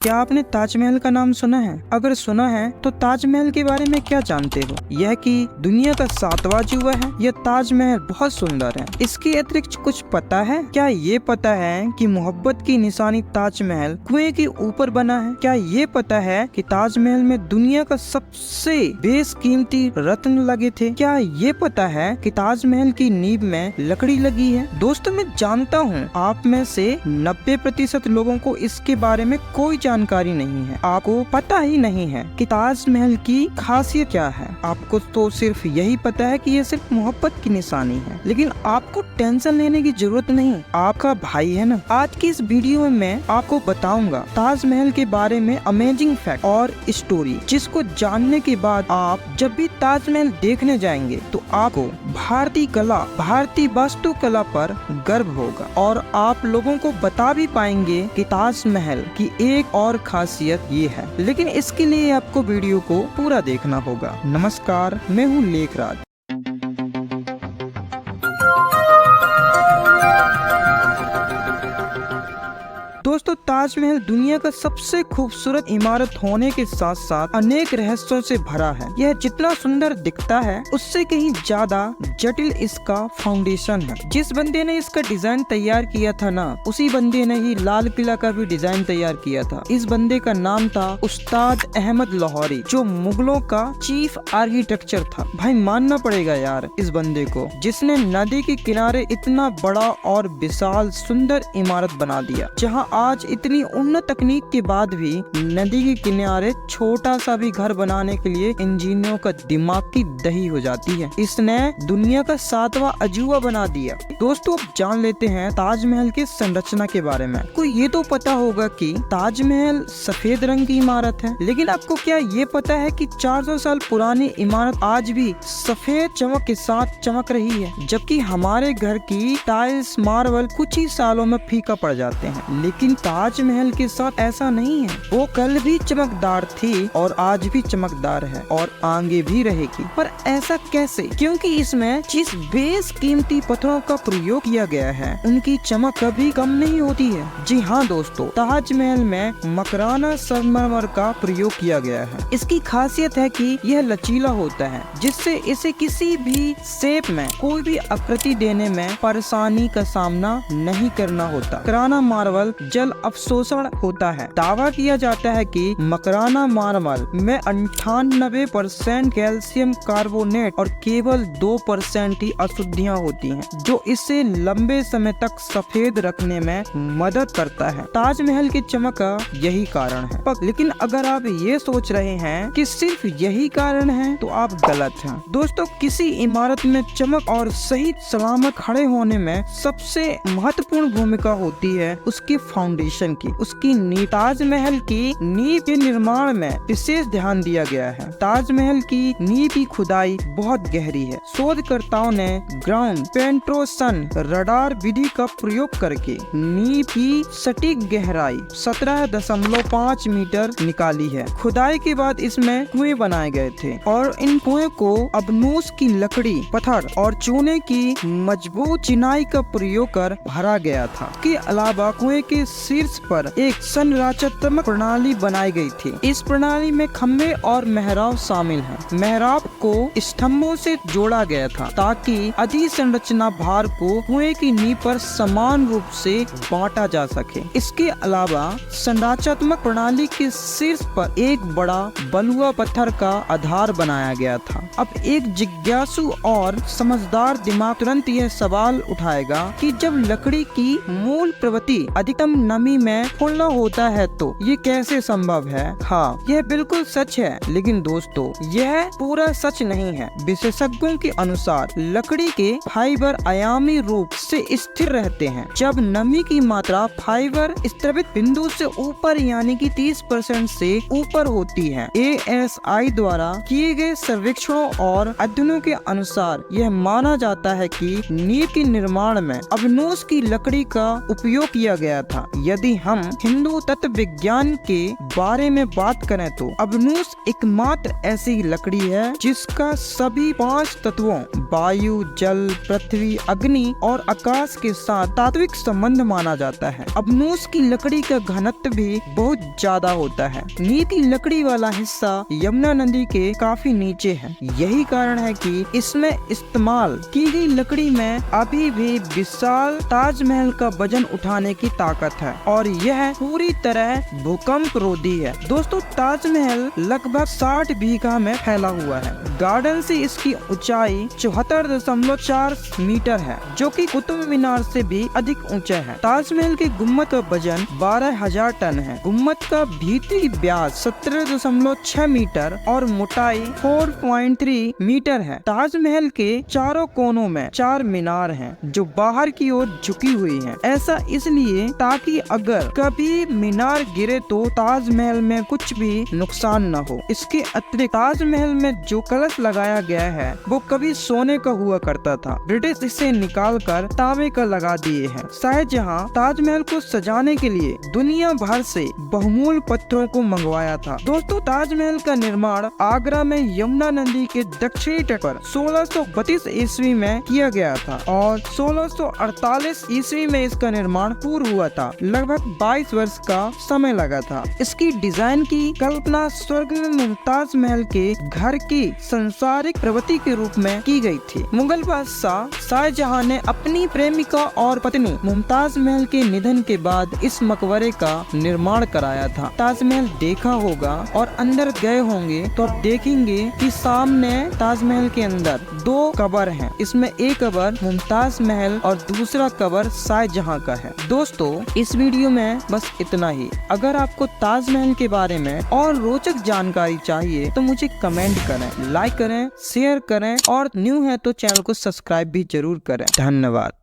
क्या आपने ताजमहल का नाम सुना है? अगर सुना है तो ताजमहल के बारे में क्या जानते हो? यह कि दुनिया का 7वां अजूबा है। यह ताजमहल बहुत सुंदर है। इसके अतिरिक्त कुछ पता है? क्या ये पता है कि मोहब्बत की निशानी ताजमहल कुएं के ऊपर बना है? क्या ये पता है कि ताजमहल में दुनिया का सबसे बेशकीमती रत्न लगे थे? क्या ये पता है कि ताजमहल की नींव में लकड़ी लगी है? दोस्तों, मैं जानता हूँ आप में से 90% लोगों को इसके बारे में कोई जानकारी नहीं है। आपको पता ही नहीं है कि ताजमहल की खासियत क्या है। आपको तो सिर्फ यही पता है कि ये सिर्फ मोहब्बत की निशानी है। लेकिन आपको टेंशन लेने की जरूरत नहीं, आपका भाई है ना। आज की इस वीडियो में मैं आपको बताऊंगा ताजमहल के बारे में अमेजिंग फैक्ट और स्टोरी, जिसको जानने के बाद आप जब भी ताजमहल देखने जाएंगे तो आपको भारतीय कला, भारतीय वास्तुकला पर गर्व होगा और आप लोगों को बता भी पाएंगे कि ताजमहल की एक और खासियत ये है। लेकिन इसके लिए आपको वीडियो को पूरा देखना होगा। नमस्कार, मैं हूँ लेखराज। दोस्तों, ताजमहल दुनिया का सबसे खूबसूरत इमारत होने के साथ साथ अनेक रहस्यों से भरा है। यह जितना सुंदर दिखता है उससे कहीं ज्यादा जटिल इसका फाउंडेशन है। जिस बंदे ने इसका डिजाइन तैयार किया था ना, उसी बंदे ने ही लाल किला का भी डिजाइन तैयार किया था। इस बंदे का नाम था उस्ताद अहमद लाहौरी, जो मुगलों का चीफ आर्किटेक्चर था। भाई मानना पड़ेगा यार इस बंदे को, जिसने नदी के किनारे इतना बड़ा और विशाल सुंदर इमारत बना दिया, जहाँ आज इतनी उन्नत तकनीक के बाद भी नदी के किनारे छोटा सा भी घर बनाने के लिए इंजीनियरों का दिमाग की दही हो जाती है। इसने दुनिया का 7वां अजूबा बना दिया। दोस्तों, अब जान लेते हैं ताजमहल की संरचना के बारे में। आपको ये तो पता होगा कि ताजमहल सफेद रंग की इमारत है, लेकिन आपको क्या ये पता है कि 400 साल पुरानी इमारत आज भी सफेद चमक के साथ चमक रही है, जबकि हमारे घर की टाइल्स, मार्बल कुछ ही सालों में फीका पड़ जाते हैं। लेकिन ताजमहल के साथ ऐसा नहीं है। वो कल भी चमकदार थी और आज भी चमकदार है और आगे भी रहेगी। पर ऐसा कैसे? क्योंकि इसमें जिस बेशकीमती पत्थरों का प्रयोग किया गया है, उनकी चमक कभी कम नहीं होती है। जी हाँ दोस्तों, ताजमहल में मकराना संगमरमर का प्रयोग किया गया है। इसकी खासियत है कि यह लचीला होता है, जिससे इसे किसी भी शेप में कोई भी आकृति देने में परेशानी का सामना नहीं करना होता। मकराना मार्बल जल अवशोषण होता है। दावा किया जाता है कि मकराना मार्बल में 98% कैल्शियम कार्बोनेट और केवल 2% ही अशुद्धियाँ होती हैं, जो इसे लंबे समय तक सफेद रखने में मदद करता है। ताजमहल की चमक का यही कारण है। लेकिन अगर आप ये सोच रहे हैं कि सिर्फ यही कारण है, तो आप गलत हैं। दोस्तों, किसी इमारत में चमक और सही सलामत खड़े होने में सबसे महत्वपूर्ण भूमिका होती है उसकी फाउंडेशन की, उसकी नींव। ताजमहल की नींव के निर्माण में विशेष ध्यान दिया गया है। ताजमहल की नींव की खुदाई बहुत गहरी है। शोधकर्ताओं ने ग्राउंड पेंट्रोशन रडार विधि का प्रयोग करके नींव की सटीक गहराई 17.5 मीटर निकाली है। खुदाई के बाद इसमें कुएं बनाए गए थे और इन कुएं को अबनूस की लकड़ी, पत्थर और चूने की मजबूत चिनाई का प्रयोग कर भरा गया था। के अलावा कुएं के शीर्ष पर एक संरचनात्मक प्रणाली बनाई गई थी। इस प्रणाली में खम्भे और मेहराब शामिल हैं। मेहराब को स्तंभों से जोड़ा गया था ताकि अधिसंरचना भार को कुएं की नींव पर समान रूप से बांटा जा सके। इसके अलावा संरचनात्मक प्रणाली के शीर्ष पर एक बड़ा बलुआ पत्थर का आधार बनाया गया था। अब एक जिज्ञासु और समझदार दिमाग तुरंत यह सवाल उठाएगा कि जब लकड़ी की मूल प्रवृत्ति अधिकतम नमी में फूलना होता है तो ये कैसे संभव है? हाँ, यह बिल्कुल सच है, लेकिन दोस्तों यह पूरा सच नहीं है। विशेषज्ञों के अनुसार लकड़ी के फाइबर आयामी रूप से स्थिर रहते हैं। जब नमी की मात्रा फाइबर स्त्रवित बिंदु से ऊपर यानी कि 30% से ऊपर होती है। ASI द्वारा किए गए सर्वेक्षणों और अध्ययनों के अनुसार यह माना जाता है कि नींव के निर्माण में अबनूस की लकड़ी का उपयोग किया गया था। यदि हम हिंदू तत्व विज्ञान के बारे में बात करें तो अबनूस एकमात्र ऐसी लकड़ी है जिसका सभी 5 तत्वों वायु, जल, पृथ्वी, अग्नि और आकाश के साथ तात्विक संबंध माना जाता है। अबनूस की लकड़ी का घनत्व भी बहुत ज्यादा होता है। नीति लकड़ी वाला हिस्सा यमुना नदी के काफी नीचे है। यही कारण है कि इसमें इस्तेमाल की गई लकड़ी में अभी भी विशाल ताजमहल का वजन उठाने की ताकत है और यह पूरी तरह भूकंप रोधी है। दोस्तों, ताजमहल लगभग 60 बीघा में फैला हुआ है। गार्डन से इसकी ऊंचाई 74.4 मीटर है, जो कि कुतुब मीनार से भी अधिक ऊंचा है। ताजमहल के गुम्बद का वजन 12,000 टन है। गुम्बद का भीतरी व्यास 17.6 मीटर और मोटाई 4.3 मीटर है। ताजमहल के चारों कोनों में 4 मीनार हैं, जो बाहर की ओर झुकी हुई हैं। ऐसा इसलिए ताकि अगर कभी मीनार गिरे तो ताजमहल में कुछ भी नुकसान न हो। इसके अतिरिक्त ताजमहल में जो कलश लगाया गया है वो कभी सोने का हुआ करता था। ब्रिटिश इसे निकालकर तांबे का लगा दिए हैं। शाहजहां ताजमहल को सजाने के लिए दुनिया भर से बहुमूल्य पत्थरों को मंगवाया था। दोस्तों, ताजमहल का निर्माण आगरा में यमुना नदी के दक्षिणी तट पर 1632 ईस्वी में किया गया था और 1648 ईस्वी में इसका निर्माण पूर्ण हुआ था। लगभग 22 वर्ष का समय लगा था। इसकी डिजाइन की कल्पना स्वर्ग में मुमताज महल के घर की संसारिक प्रवृत्ति के रूप में की गई थी। मुगल बादशाह शाहजहां ने अपनी प्रेमिका और पत्नी मुमताज महल के निधन के बाद इस मकबरे का निर्माण कराया था। ताजमहल देखा होगा और अंदर गए होंगे तो आप देखेंगे कि सामने ताजमहल के अंदर 2 कब्र हैं। इसमें एक कब्र मुमताज महल और दूसरा कब्र शाहजहां का है। दोस्तों, इस वीडियो में बस इतना ही। अगर आपको ताजमहल के बारे में और रोचक जानकारी चाहिए तो मुझे कमेंट करें, लाइक करें, शेयर करें और न्यू है तो चैनल को सब्सक्राइब भी जरूर करें। धन्यवाद।